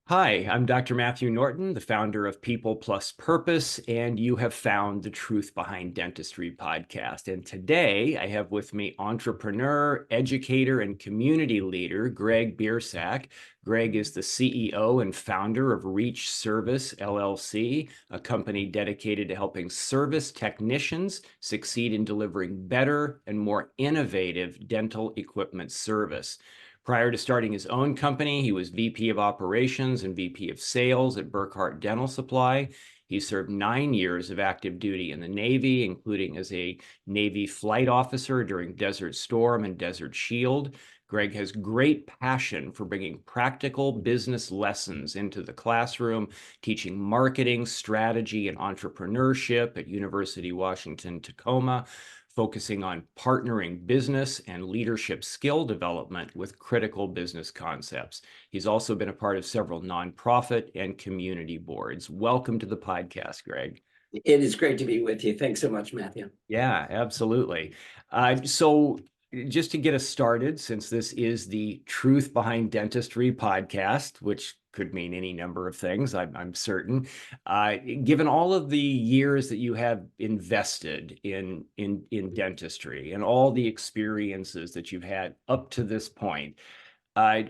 Hi, I'm Dr. Matthew Norton, the founder of People Plus Purpose, and you have found the Truth Behind Dentistry podcast. And today I have with me entrepreneur, educator, and community leader, Greg Biersack. Greg is the CEO and founder of Reach Service LLC, a company dedicated to helping service technicians succeed in delivering better and more innovative dental equipment service. Prior to starting his own company, he was VP of Operations and VP of Sales at Burkhart Dental Supply. He served 9 years of active duty in the Navy, including as a Navy flight officer during Desert Storm and Desert Shield. Greg has great passion for bringing practical business lessons into the classroom, teaching marketing, strategy, and entrepreneurship at University Washington Tacoma, focusing on partnering business and leadership skill development with critical business concepts. He's also been a part of several nonprofit and community boards. Welcome to the podcast, Greg. It is great to be with you. Thanks so much, Matthew. Yeah, absolutely. So just to get us started, since this is the Truth Behind Dentistry podcast, which could mean any number of things, I'm certain. Given all of the years that you have invested in dentistry and all the experiences that you've had up to this point, uh,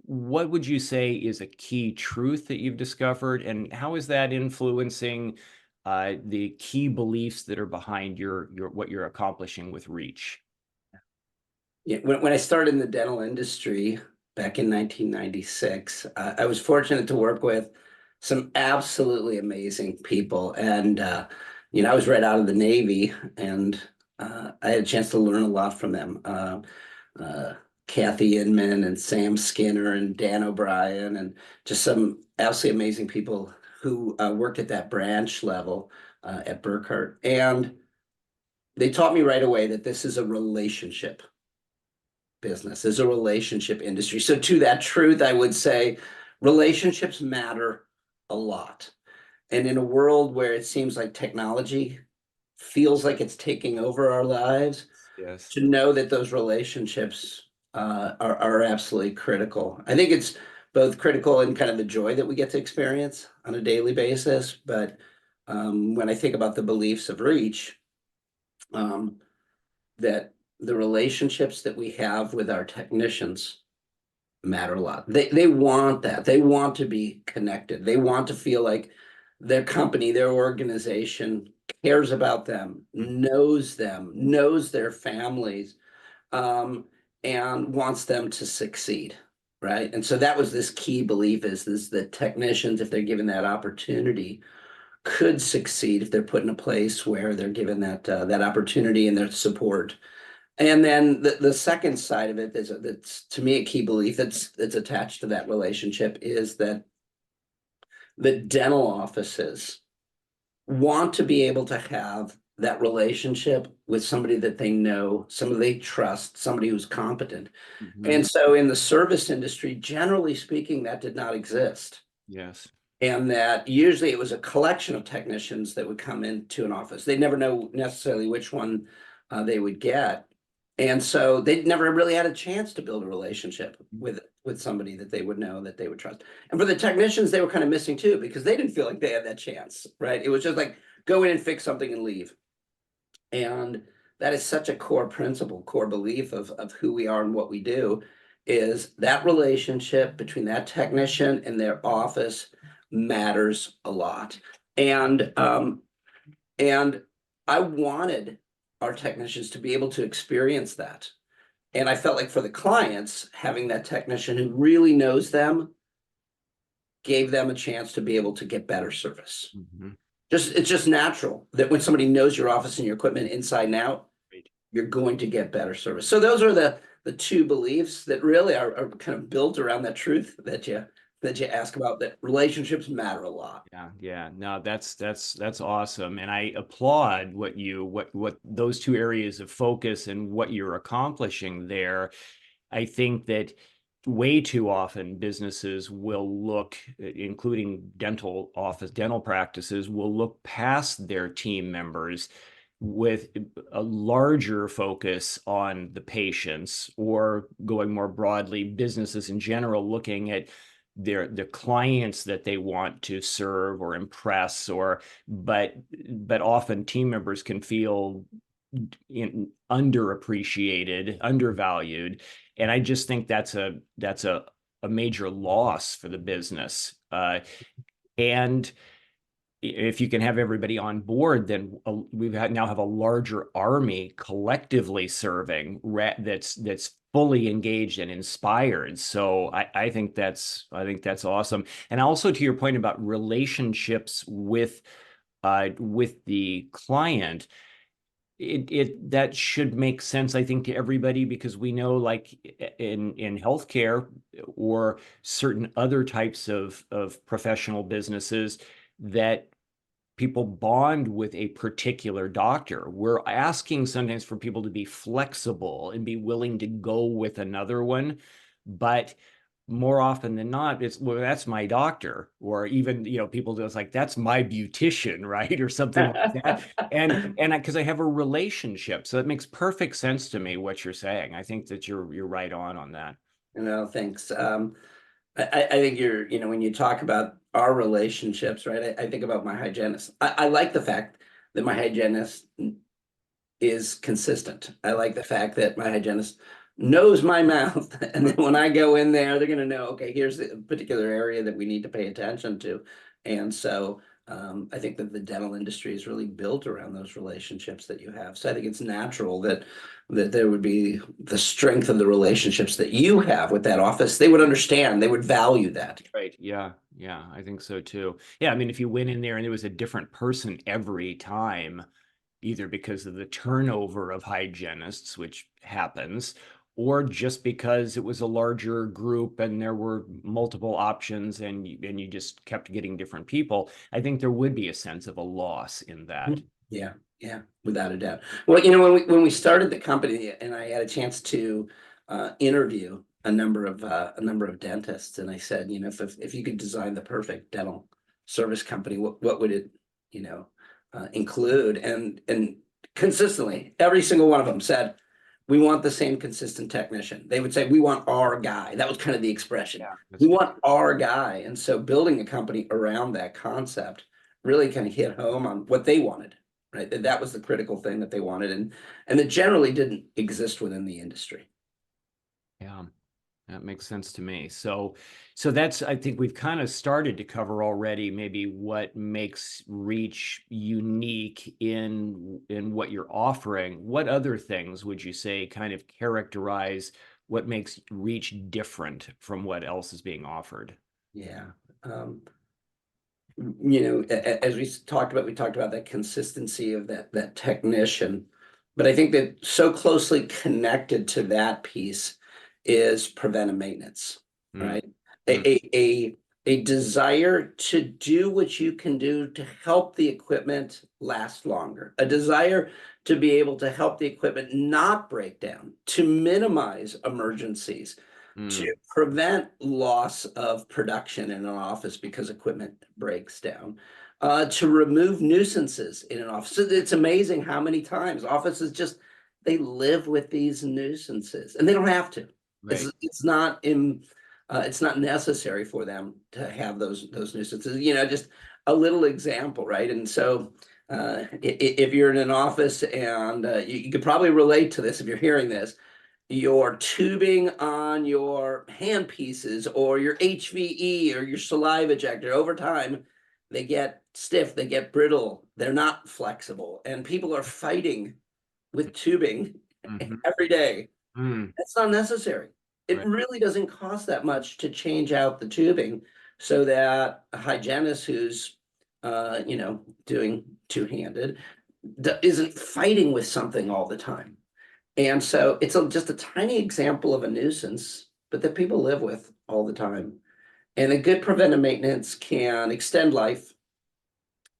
what would you say is a key truth that you've discovered, and how is that influencing the key beliefs that are behind your what you're accomplishing with Reach? Yeah, when I started in the dental industry back in 1996, I was fortunate to work with some absolutely amazing people. And, I was right out of the Navy, and I had a chance to learn a lot from them. Uh, Kathy Inman and Sam Skinner and Dan O'Brien, and just some absolutely amazing people who worked at that branch level at Burkhart. And they taught me right away that this is a relationship business, is a relationship industry. So to that truth, I would say relationships matter a lot. And in a world where it seems like technology feels like it's taking over our lives, Yes. to know that those relationships are absolutely critical. I think it's both critical in kind of the joy that we get to experience on a daily basis, but when I think about the beliefs of Reach, um, that the relationships that we have with our technicians matter a lot. They want that. They want to be connected. They want to feel like their company, their organization cares about them, knows their families, um, and wants them to succeed. Right. And so that was this key belief is that technicians, if they're given that opportunity, could succeed if they're put in a place where they're given that opportunity and their support. And then the second side of it that's to me a key belief that's attached to that relationship is that the dental offices want to be able to have that relationship with somebody that they know, somebody they trust, somebody who's competent. Mhm. And so in the service industry, generally speaking, that did not exist. Yes. And that usually it was a collection of technicians that would come into an office. They'd never know necessarily which one they would get. And so they never really had a chance to build a relationship with somebody that they would know, that they would trust. And for the technicians, they were kind of missing too, because they didn't feel like they had that chance, right? It was just like go in and fix something and leave. And that is such a core principle, core belief of who we are and what we do, is that relationship between that technician and their office matters a lot. And I wanted our technicians to be able to experience that. And I felt like for the clients, having that technician who really knows them gave them a chance to be able to get better service. Mhm. It's just natural that when somebody knows your office and your equipment inside and out, Great. you're going to get better service. So those are the two beliefs that really are kind of built around that truth that you ask about, that relationships matter a lot. Yeah. No, that's awesome, and I applaud what those two areas of focus and what you're accomplishing there. I think that way too often businesses will look, including dental practices, will look past their team members with a larger focus on the patients, or going more broadly, businesses in general looking at the clients that they want to serve or impress, or but often team members can feel underappreciated, undervalued, and I just think that's a major loss for the business. And if you can have everybody on board, then now have a larger army collectively serving that's fully engaged and inspired. So I think that's awesome. And also to your point about relationships with the client, that should make sense, I think, to everybody, because we know, like in healthcare or certain other types of professional businesses, that people bond with a particular doctor. We're asking sometimes for people to be flexible and be willing to go with another one, but more often than not, it's, well, that's my doctor, or even, people just like, that's my beautician, right? Or something like that. And because I have a relationship, so it makes perfect sense to me what you're saying. I think that you're right on that. Thanks. I think when you talk about our relationships, right? I think about my hygienist. I like the fact that my hygienist is consistent. I like the fact that my hygienist knows my mouth, and then when I go in there, they're going to know, okay, here's the particular area that we need to pay attention to. And so I think that the dental industry is really built around those relationships that you have. So I think it's natural that there would be the strength of the relationships that you have with that office. They would understand, they would value that. Right. Yeah. Yeah. I think so too. Yeah. I mean, if you went in there and there was a different person every time, either because of the turnover of hygienists, which happens, or just because it was a larger group and there were multiple options, and you just kept getting different people, I think there would be a sense of a loss in that. Yeah, yeah, without a doubt. Well, when we started the company, and I had a chance to interview a number of dentists, and I said, if you could design the perfect dental service company, what would it, include? And consistently, every single one of them said, we want the same consistent technician. They would say, we want our guy. That was kind of the expression. Yeah. We want our guy. And so building a company around that concept really kind of hit home on what they wanted, right? That was the critical thing that they wanted, and that generally didn't exist within the industry. Yeah. That makes sense to me. So that's, I think we've kind of started to cover already maybe what makes Reach unique in what you're offering. What other things would you say kind of characterize what makes Reach different from what else is being offered? Yeah. As we talked about that consistency of that technician, but I think that so closely connected to that piece is preventive maintenance, Mm, right? mm, A desire to do what you can do to help the equipment last longer, a desire to be able to help the equipment not break down, to minimize emergencies, to mm, prevent loss of production in an office because equipment breaks down, to remove nuisances in an office. So it's amazing how many times offices just they live with these nuisances, and they don't have to. right. It's not necessary for them to have those nuisances. Just a little example, right? And so if you're in an office, and you could probably relate to this if you're hearing this, your tubing on your hand pieces or your HVE or your saliva ejector, over time, they get stiff, they get brittle, they're not flexible, and people are fighting with tubing Mm-hmm. every day. Mm, That's not necessary. It right. really doesn't cost that much to change out the tubing, so that a hygienist who's doing two-handed isn't fighting with something all the time. And so it's just a tiny example of a nuisance, but that people live with all the time. And a good preventive maintenance can extend life,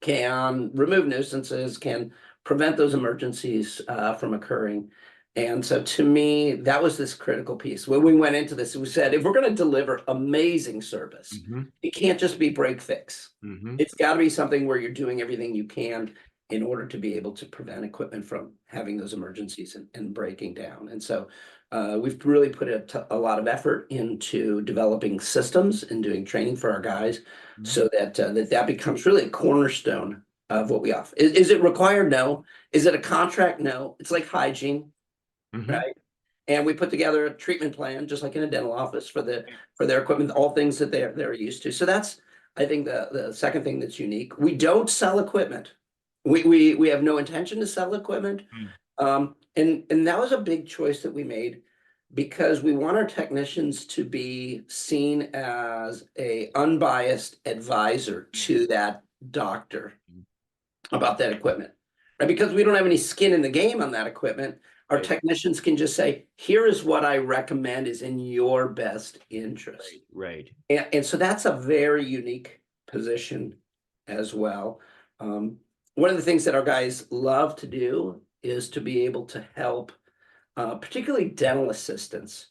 can remove nuisances, can prevent those emergencies from occurring. And so to me, that was this critical piece. When we went into this, we said, if we're going to deliver amazing service, Mm-hmm. it can't just be break fix. Mm-hmm. It's got to be something where you're doing everything you can in order to be able to prevent equipment from having those emergencies and breaking down. And so We've really put a lot of effort into developing systems and doing training for our guys Mhm. so that that becomes really a cornerstone of what we offer. Is it required? No. Is it a contract? No. It's like hygiene, Mhm. right? And we put together a treatment plan, just like in a dental office for their equipment, all things that they're used to. So that's, I think, the second thing that's unique. We don't sell equipment. We have no intention to sell equipment. Mm. And that was a big choice that we made because we want our technicians to be seen as a unbiased advisor Mm. to that doctor Mm. about that equipment. Right? Because we don't have any skin in the game on that equipment, our Right, technicians can just say, here is what I recommend is in your best interest. right, right. And so that's a very unique position as well. One of the things that our guys love to do is to be able to help, particularly dental assistants,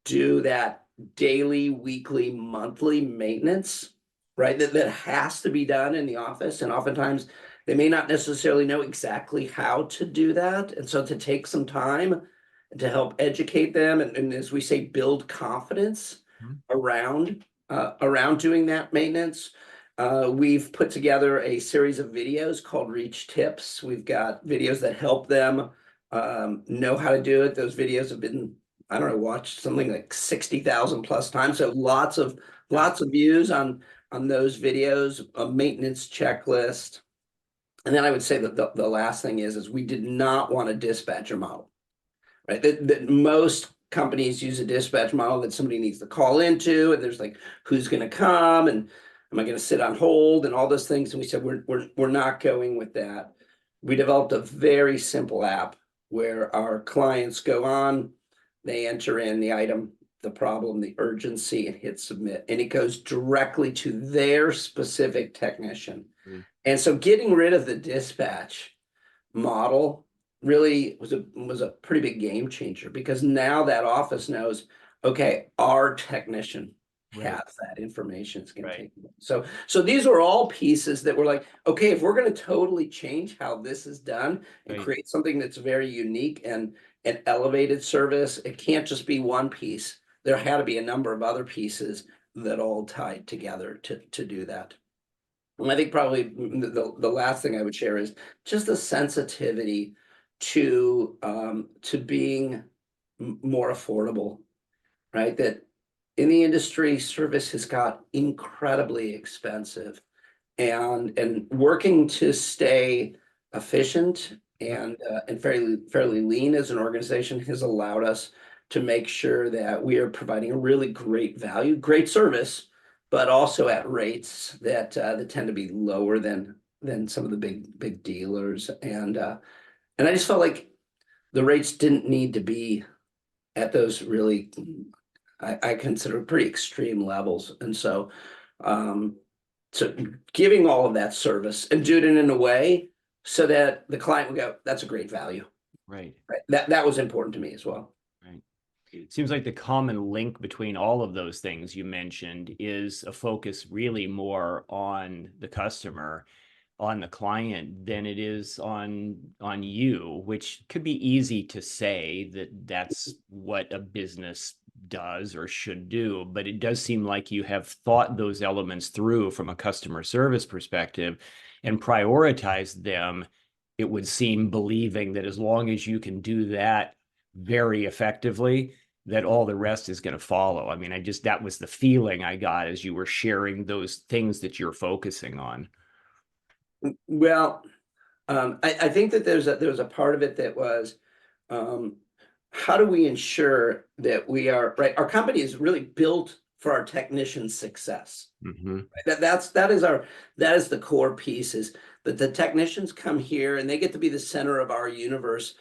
do that daily, weekly, monthly maintenance, right? That has to be done in the office. And oftentimes they may not necessarily know exactly how to do that. And so to take some time to help educate them and as we say, build confidence Mhm. around doing that maintenance. We've put together a series of videos called Reach Tips. We've got videos that help them know how to do it. Those videos have been, I don't know, watched something like 60,000 plus times. So Yeah. lots of views on those videos, a maintenance checklist. And then I would say that the last thing is we did not want a dispatcher model, right? That most companies use a dispatch model that somebody needs to call into, and there's like, who's going to come, and am I going to sit on hold, and all those things. And we said we're not going with that. We developed a very simple app where our clients go on, they enter in the item, the problem, the urgency, and hit submit, and it goes directly to their specific technician. Mm. And so getting rid of the dispatch model really was a pretty big game changer because now that office knows, okay, our technician Right, has that information. It's going to right, take. So these were all pieces that were like, okay, if we're going to totally change how this is done and right. create something that's very unique and an elevated service, it can't just be one piece. There had to be a number of other pieces that all tied together to do that. And I think probably the last thing I would share is just the sensitivity to being more affordable, right? That in the industry, service has got incredibly expensive, and working to stay efficient Mhm. and fairly lean as an organization has allowed us to make sure that we are providing a really great value, great service, but also at rates that tend to be lower than some of the big dealers. And I just felt like the rates didn't need to be at those really I consider pretty extreme levels. And um, so giving all of that service and do it in a way so that the client would go, that's a great value. Right, Right? That was important to me as well. right. Seems like the common link between all of those things you mentioned is a focus really more on the customer, on the client than it is on you, which could be easy to say that that's what a business does or should do, but it does seem like you have thought those elements through from a customer service perspective and prioritized them. It would seem, believing that as long as you can do that very effectively, that all the rest is going to follow. I mean, that was the feeling I got as you were sharing those things that you're focusing on. Well, I think that there's a part of it that was um, how do we ensure that we are right? Our company is really built for our technicians' success. Mm-hmm. That is the core piece is that the technicians come here and they get to be the center of our universe,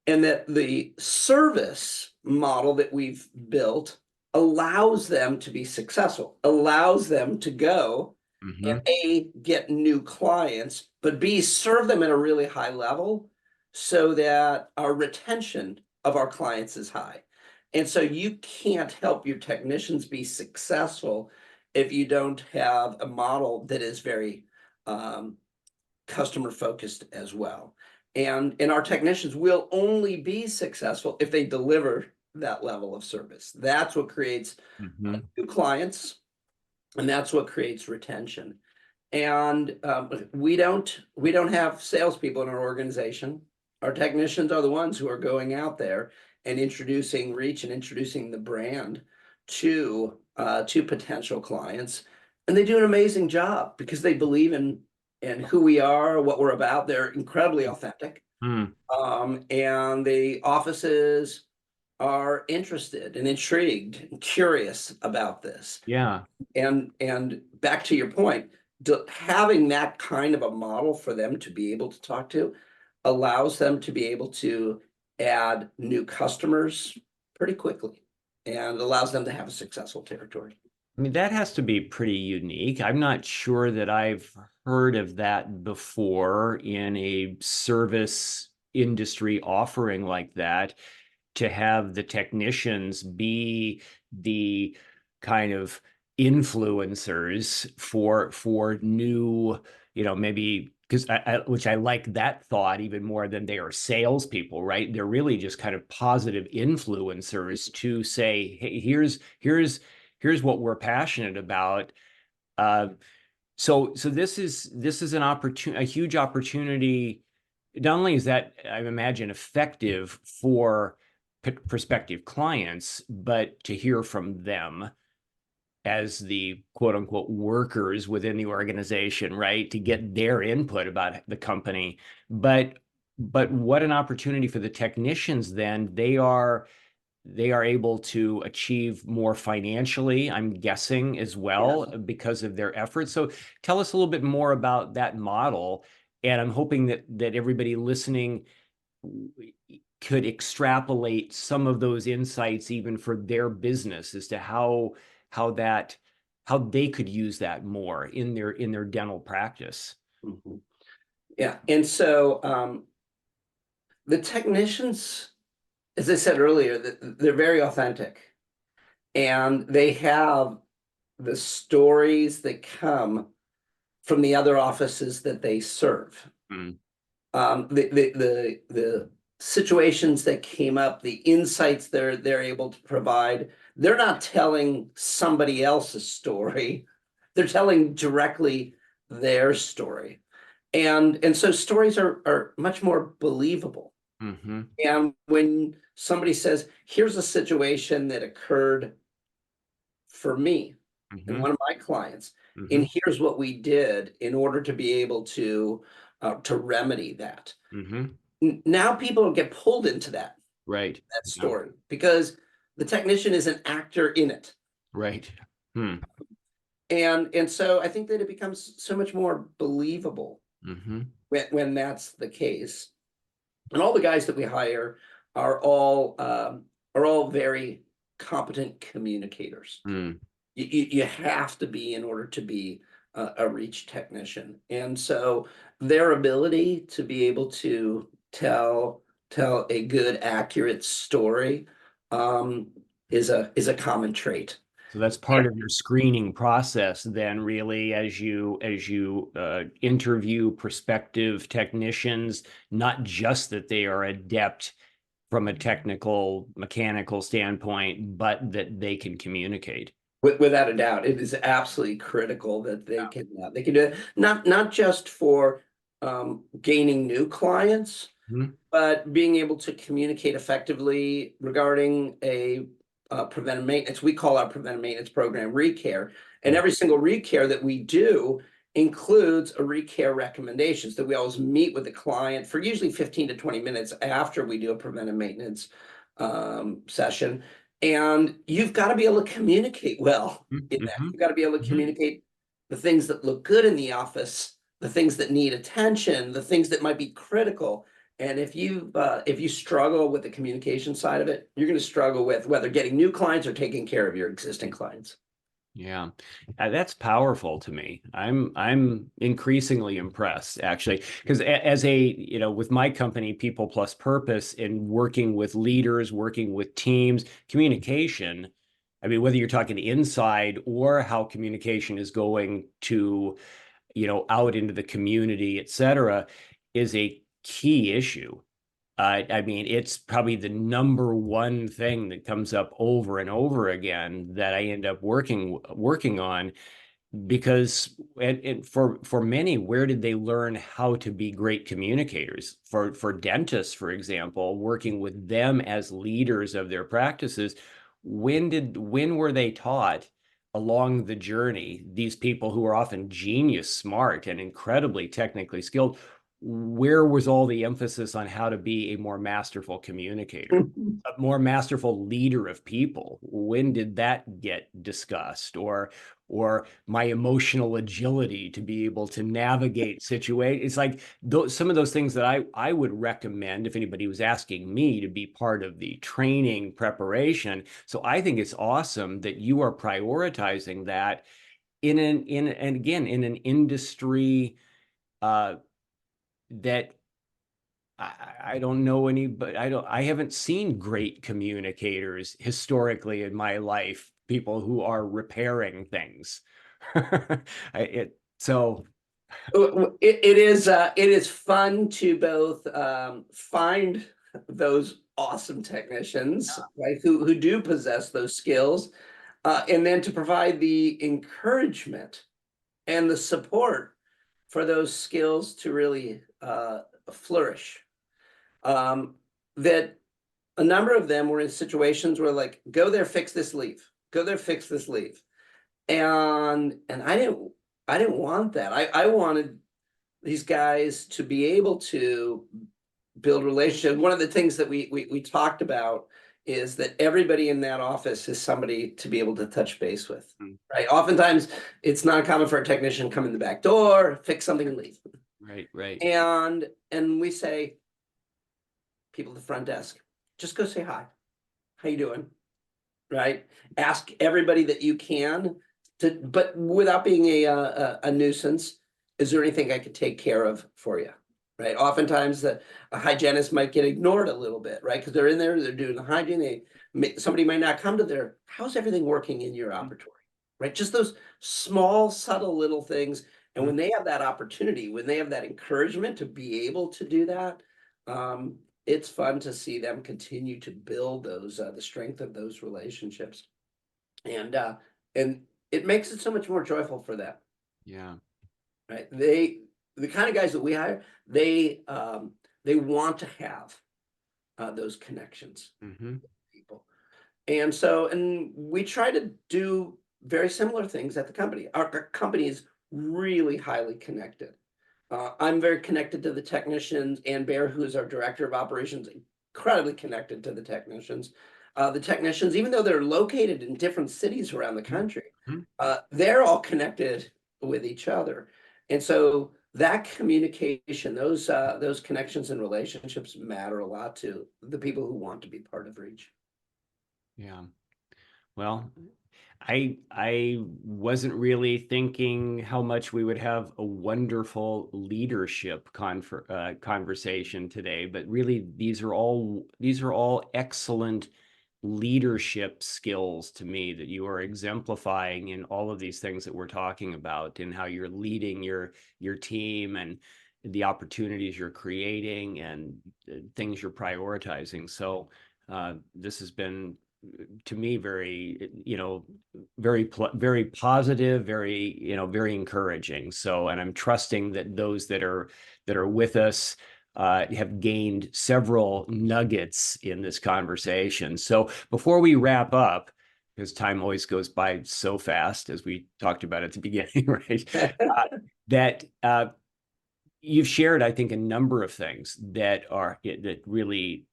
and that the service model that we've built allows them to be successful, allows them to go and Mm-hmm. A, get new clients, but B, serve them at a really high level so that our retention of our clients is high. And so you can't help your technicians be successful if you don't have a model that is very um, customer focused as well. And our technicians will only be successful if they deliver that level of service. That's what creates Mhm. new clients, and that's what creates retention. And we don't have salespeople in our organization. Our technicians are the ones who are going out there and introducing Reach and introducing the brand to potential clients, and they do an amazing job because they believe in who we are, what we're about. They're incredibly authentic, Mm. and the offices are interested and intrigued and curious about this. Yeah. And back to your point, having that kind of a model for them to be able to talk to allows them to be able to add new customers pretty quickly and allows them to have a successful territory. I mean, that has to be pretty unique. I'm not sure that I've heard of that before in a service industry offering like that, to have the technicians be the kind of influencers for new, maybe because which I like that thought even more than they are salespeople, right? They're really just kind of positive influencers to say, hey, here's what we're passionate about. Uh, so this is an opportunity, a huge opportunity. Not only is that, I imagine, effective for prospective clients, but to hear from them as the quote unquote workers within the organization, right? To get their input about the company. But what an opportunity for the technicians then. They are able to achieve more financially, I'm guessing, as well, Yes. because of their efforts. So tell us a little bit more about that model. And I'm hoping that everybody listening could extrapolate some of those insights even for their business as to how that how they could use that more in their dental practice. Mhm. Yeah. And so the technicians, as I said earlier, they're very authentic and they have the stories that come from the other offices that they serve. Mm, The situations that came up, the insights they're able to provide, they're not telling somebody else's story. They're telling directly their story. And so stories are much more believable. hmm And when somebody says, here's a situation that occurred for me and hmm one of my clients, hmm and here's what we did in order to be able to remedy that. hmm Now people get pulled into Right. that Yeah. story because the technician is an actor in it. Right. Hmm. And so I think that it becomes so much more believable hmm when that's the case. And all the guys that we hire are all are all very competent communicators. Mm. You have to be in order to be a reach technician. And so their ability to be able to tell a good, accurate story um, is a common trait. So that's Yeah. part of your screening process then, really, as you interview prospective technicians, not just that they are adept from a technical mechanical standpoint, but that they can communicate. Without a doubt, it is absolutely critical that they can do it not just for gaining new clients, Mhm. but being able to communicate effectively regarding a preventive maintenance. We call our preventive maintenance program recare, and every single recare that we do includes a recare recommendations that we always meet with the client for usually 15 to 20 minutes after we do a preventive maintenance session. And you've got to be able to communicate well in that. Mhm. You've got to be able to Mhm. communicate the things that look good in the office, the things that need attention, the things that might be critical. And if you struggle with the communication side of it, you're going to struggle with whether getting new clients or taking care of your existing clients. Yeah, that's powerful to me. I'm increasingly impressed, actually, because as a, with my company, People Plus Purpose, and working with leaders, working with teams, communication. I mean, whether you're talking inside or how communication is going to, out into the community, et cetera, is a key issue. I mean, it's probably the number one thing that comes up over and over again that I end up working on, because for many, where did they learn how to be great communicators? For dentists, for example, working with them as leaders of their practices, when were they taught along the journey, these people who are often genius smart and incredibly technically skilled, where was all the emphasis on how to be a more masterful communicator, a more masterful leader of people? When did that get discussed? Or my emotional agility to be able to navigate situations. It's like some of those things that I would recommend if anybody was asking me to be part of the training preparation. So I think it's awesome that you are prioritizing that and again, in an industry uh, that I don't know any, but I haven't seen great communicators historically in my life, people who are repairing things. So It is fun to both find those awesome technicians, right, who do possess those skills, and then to provide the encouragement and the support for those skills to really flourish. Um, that a number of them were in situations where, like, go there, fix this, leave. Go there, fix this, leave. And I didn't want that. I wanted these guys to be able to build relationships. One of the things that we talked about is that everybody in that office is somebody to be able to touch base with, right? Oftentimes, it's not common for a technician to come in the back door, fix something, and leave. right. And we say, people at the front desk, just go say hi. How you doing? Right? Ask everybody that you can to, but without being a nuisance. Is there anything I could take care of for you? Right? Oftentimes, a hygienist might get ignored a little bit, right? Because they're in there, they're doing the hygiene. Somebody might not come to their, how's everything working in your operatory? Right? Just those small, subtle little things. And when they have that opportunity, when they have that encouragement to be able to do that, it's fun to see them continue to build those the strength of those relationships, and and it makes it so much more joyful for them. Yeah. Right? The kind of guys that we hire, they want to have those connections with people, and we try to do very similar things at the company. Our company is really highly connected. I'm very connected to the technicians. Ann Bear, who is our director of operations, incredibly connected to the technicians. The technicians, even though they're located in different cities around the country, they're all connected with each other. And so that communication, those connections and relationships matter a lot to the people who want to be part of Reach. Yeah. Well, I wasn't really thinking how much we would have a wonderful leadership conversation today, but really these are all excellent leadership skills to me that you are exemplifying in all of these things that we're talking about, and how you're leading your team and the opportunities you're creating and things you're prioritizing. So this has been, to me, very, very positive, very, very encouraging. So, and I'm trusting that those that are with us have gained several nuggets in this conversation. So before we wrap up, because time always goes by so fast, as we talked about at the beginning, right? That you've shared, I think, a number of things that really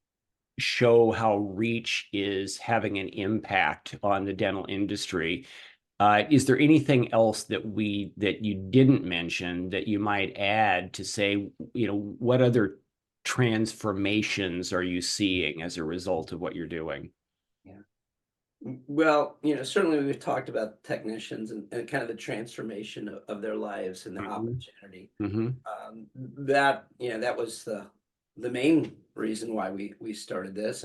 show how Reach is having an impact on the dental industry. Is there anything else that you didn't mention that you might add to say, what other transformations are you seeing as a result of what you're doing? Yeah. Well, certainly we've talked about technicians and kind of the transformation of their lives and the opportunity. Mm-hmm. That was the main reason why we started this,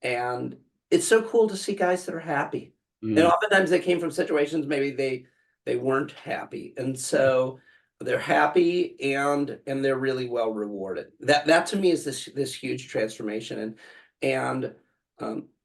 and it's so cool to see guys that are happy. And oftentimes they came from situations maybe they weren't happy, and so they're happy, and they're really well rewarded. That to me is this huge transformation, and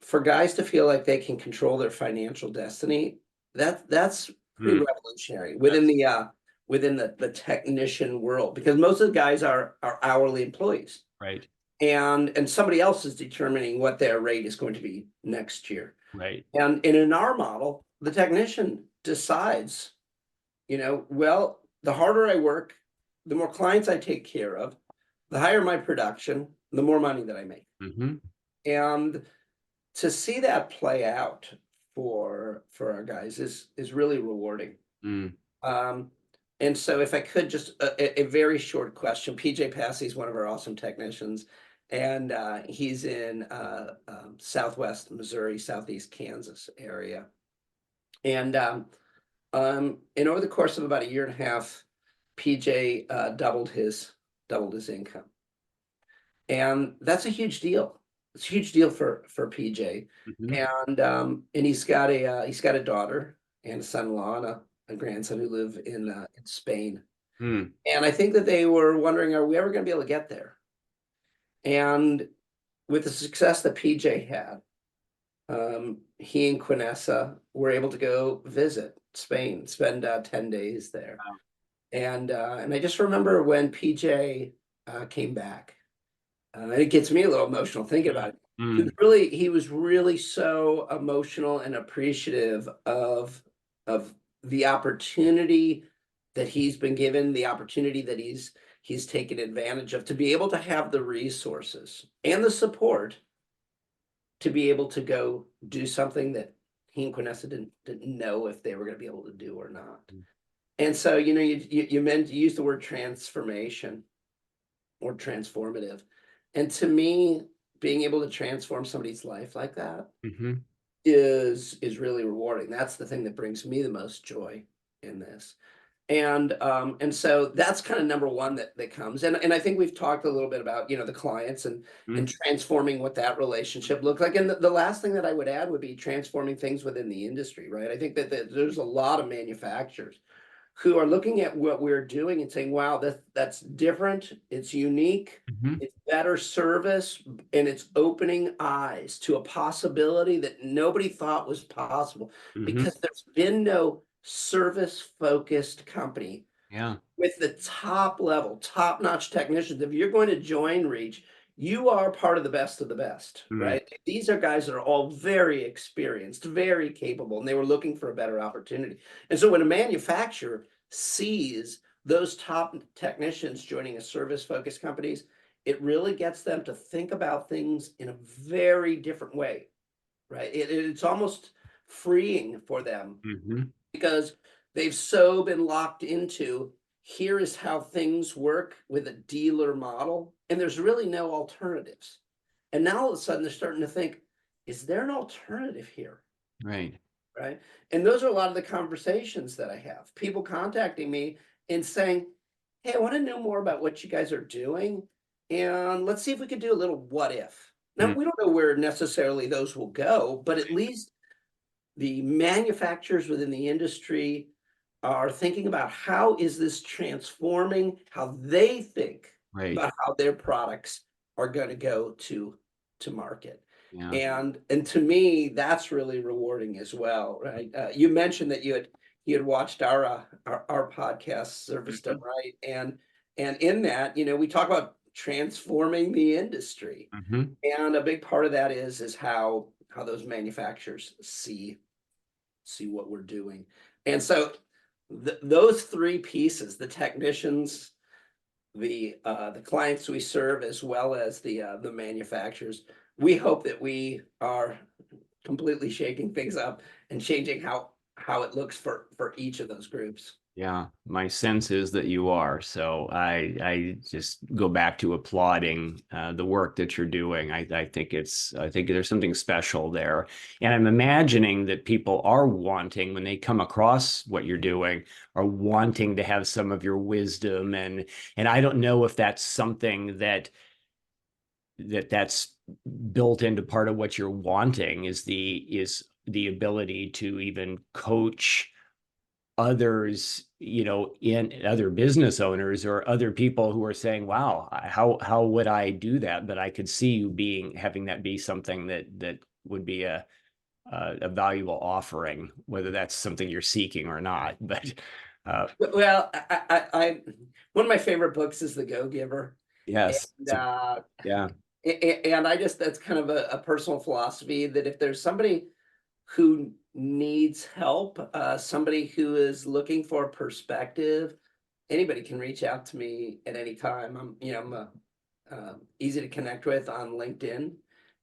for guys to feel like they can control their financial destiny, that's pretty Mm, revolutionary that's within the technician world, because most of the guys are hourly employees, right. and somebody else is determining what their rate is going to be next year. Right. And in our model, the technician decides, well, the harder I work, the more clients I take care of, the higher my production, the more money that I make. Hmm. And to see that play out for our guys is really rewarding. Mm. Um, and so if I could just a very short question. PJ Passy is one of our awesome technicians, and he's in Southwest Missouri, Southeast Kansas area. And over the course of about a year and a half, PJ doubled his income, and that's a huge deal. It's a huge deal for PJ, Hmm. and he's got a daughter and a son-in-law and a grandson who live in Spain. Mm. And I think that they were wondering, are we ever going to be able to get there? And with the success that PJ had, he and Quinessa were able to go visit Spain, spend 10 days there. Wow. And I just remember when PJ came back, and it gets me a little emotional thinking about it. Mm. He was really so emotional and appreciative of the opportunity that he's been given, the opportunity that he's taken advantage of, to be able to have the resources and the support to be able to go do something that he and Quinessa didn't know if they were going to be able to do or not. Mm. And so, you used the word transformation or transformative. And to me, being able to transform somebody's life like that Mhm. is really rewarding. That's the thing that brings me the most joy in this. And so that's kind of number one that comes. And I think we've talked a little bit about, the clients and Mm. transforming what that relationship looks like. And the last thing that I would add would be transforming things within the industry, right? I think that there's a lot of manufacturers who are looking at what we're doing and saying, wow, that's different, it's unique, Mhm. it's better service, and it's opening eyes to a possibility that nobody thought was possible, Mhm. because there's been no service-focused company Yeah. with the top level, top-notch technicians. If you're going to join Reach, you are part of the best of the best, Mm. right? These are guys that are all very experienced, very capable, and they were looking for a better opportunity. And so when a manufacturer sees those top technicians joining a service-focused companies, it really gets them to think about things in a very different way, right? It's almost freeing for them, Mhm. because they've so been locked into, here is how things work with a dealer model, and there's really no alternatives. And now all of a sudden they're starting to think, is there an alternative here? Right. Right. And those are a lot of the conversations that I have. People contacting me and saying, hey, I want to know more about what you guys are doing. And let's see if we could do a little what if. Now, Mm. we don't know where necessarily those will go, but at least the manufacturers within the industry are thinking about, how is this transforming how they think Right. about how their products are going to go to market. Yeah. And to me, that's really rewarding as well, right? You mentioned that you had watched our podcast, Service Done Mhm. Right, and in that, we talk about transforming the industry, Mhm. and a big part of that is how those manufacturers see what we're doing. And so those three pieces, the technicians, the clients we serve, as well as the manufacturers, we hope that we are completely shaking things up and changing how it looks for each of those groups. Yeah, my sense is that you are. So I just go back to applauding the work that you're doing. I think there's something special there, and I'm imagining that people are wanting, when they come across what you're doing, are wanting to have some of your wisdom, and I don't know if that's something that's built into part of what you're wanting, is the ability to even coach others, in other business owners or other people who are saying, wow, how would I do that? But I could see you having that be something that would be a valuable offering, whether that's something you're seeking or not. But Well, one of my favorite books is The Go-Giver. yes, And, uh, yeah, and I just, that's kind of a personal philosophy that if there's somebody who needs help, somebody who is looking for perspective, anybody can reach out to me at any time. I'm easy to connect with on LinkedIn.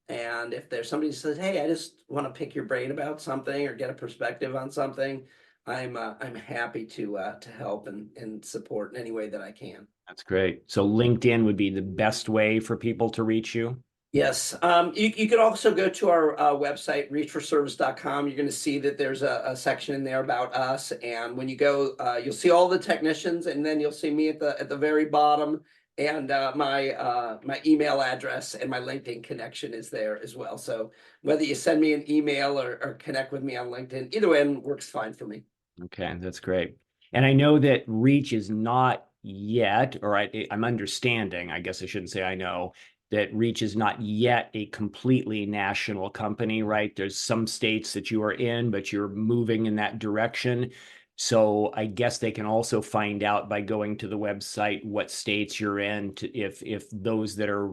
And if there's somebody who says, "Hey, I just want to pick your brain about something or get a perspective on something," I'm happy to help and support in any way that I can. that's great. So LinkedIn would be the best way for people to reach you. Yes, you could also go to our website, reachforservice.com. You're going to see that there's a section in there about us, and when you go, you'll see all the technicians, and then you'll see me at the very bottom, and my email address and my LinkedIn connection is there as well. So whether you send me an email or connect with me on LinkedIn, either way works fine for me. Okay, that's great. And I know that Reach is not yet, or I'm understanding, I guess I shouldn't say I know, that Reach is not yet a completely national company, right? There's some states that you are in, but you're moving in that direction. So I guess they can also find out by going to the website what states you're in, if those that are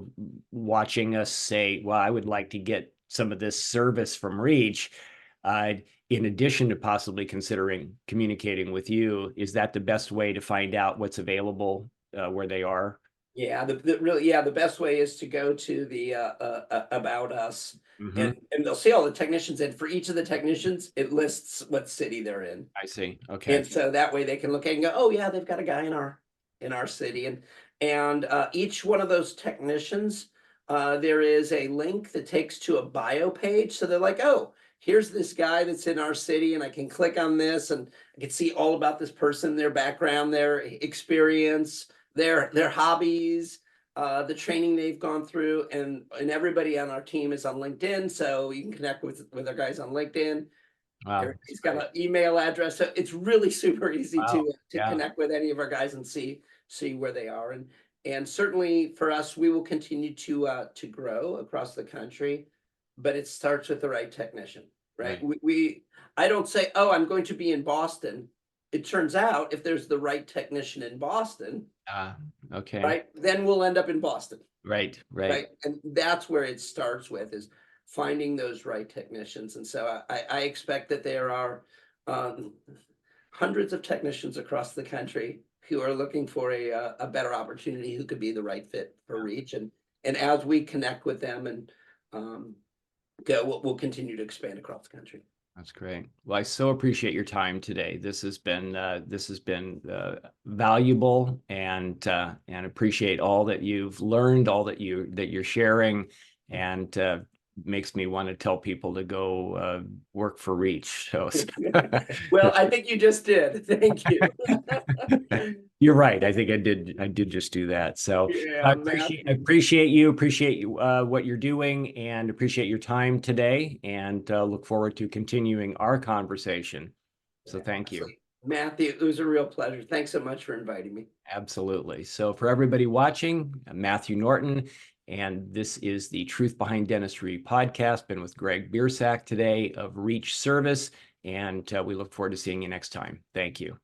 watching us say, well, I would like to get some of this service from Reach. Uh, in addition to possibly considering communicating with you, is that the best way to find out what's available where they are? Yeah, the best way is to go to the about us, Hmm. and they'll see all the technicians, and for each of the technicians, it lists what city they're in. I see. Okay. And so that way they can look at it and go, "Oh yeah, they've got a guy in our city." And each one of those technicians, there is a link that takes to a bio page. So they're like, "Oh, here's this guy that's in our city, and I can click on this, and I can see all about this person, their background, their experience, their hobbies, the training they've gone through, and everybody on our team is on LinkedIn, so you can connect with our guys on LinkedIn. Wow. That's Everybody's got great. an email address, so it's really super easy Wow. to Yeah. connect with any of our guys and see where they are. And certainly for us, we will continue to grow across the country, but it starts with the right technician, right? Right. We I don't say, "Oh, I'm going to be in Boston." It turns out if there's the right technician in Boston, Uh, okay. right, then we'll end up in Boston. Right. Right. Right, and that's where it starts with, is finding those right technicians, and so I expect that there are, um, hundreds of technicians across the country who are looking for a better opportunity, who could be the right fit for Reach, and as we connect with them and, um, we'll continue to expand across the country. That's great. Well, I so appreciate your time today. This has been valuable, and appreciate all that you've learned, all that you're sharing, and makes me want to tell people to go work for Reach. So Well, I think you just did. Thank you. you're right. I think I did just do that. So I Yeah, appreciate Matthew. appreciate you, appreciate you what you're doing, and appreciate your time today, and look forward to continuing our conversation. So Yeah, thank you. absolutely. Matthew, it was a real pleasure. Thanks so much for inviting me. Absolutely. So for everybody watching, I'm Matthew Norton, and this is the Truth Behind Dentistry podcast. Been with Greg Biersack today of Reach Service, and we look forward to seeing you next time. Thank you.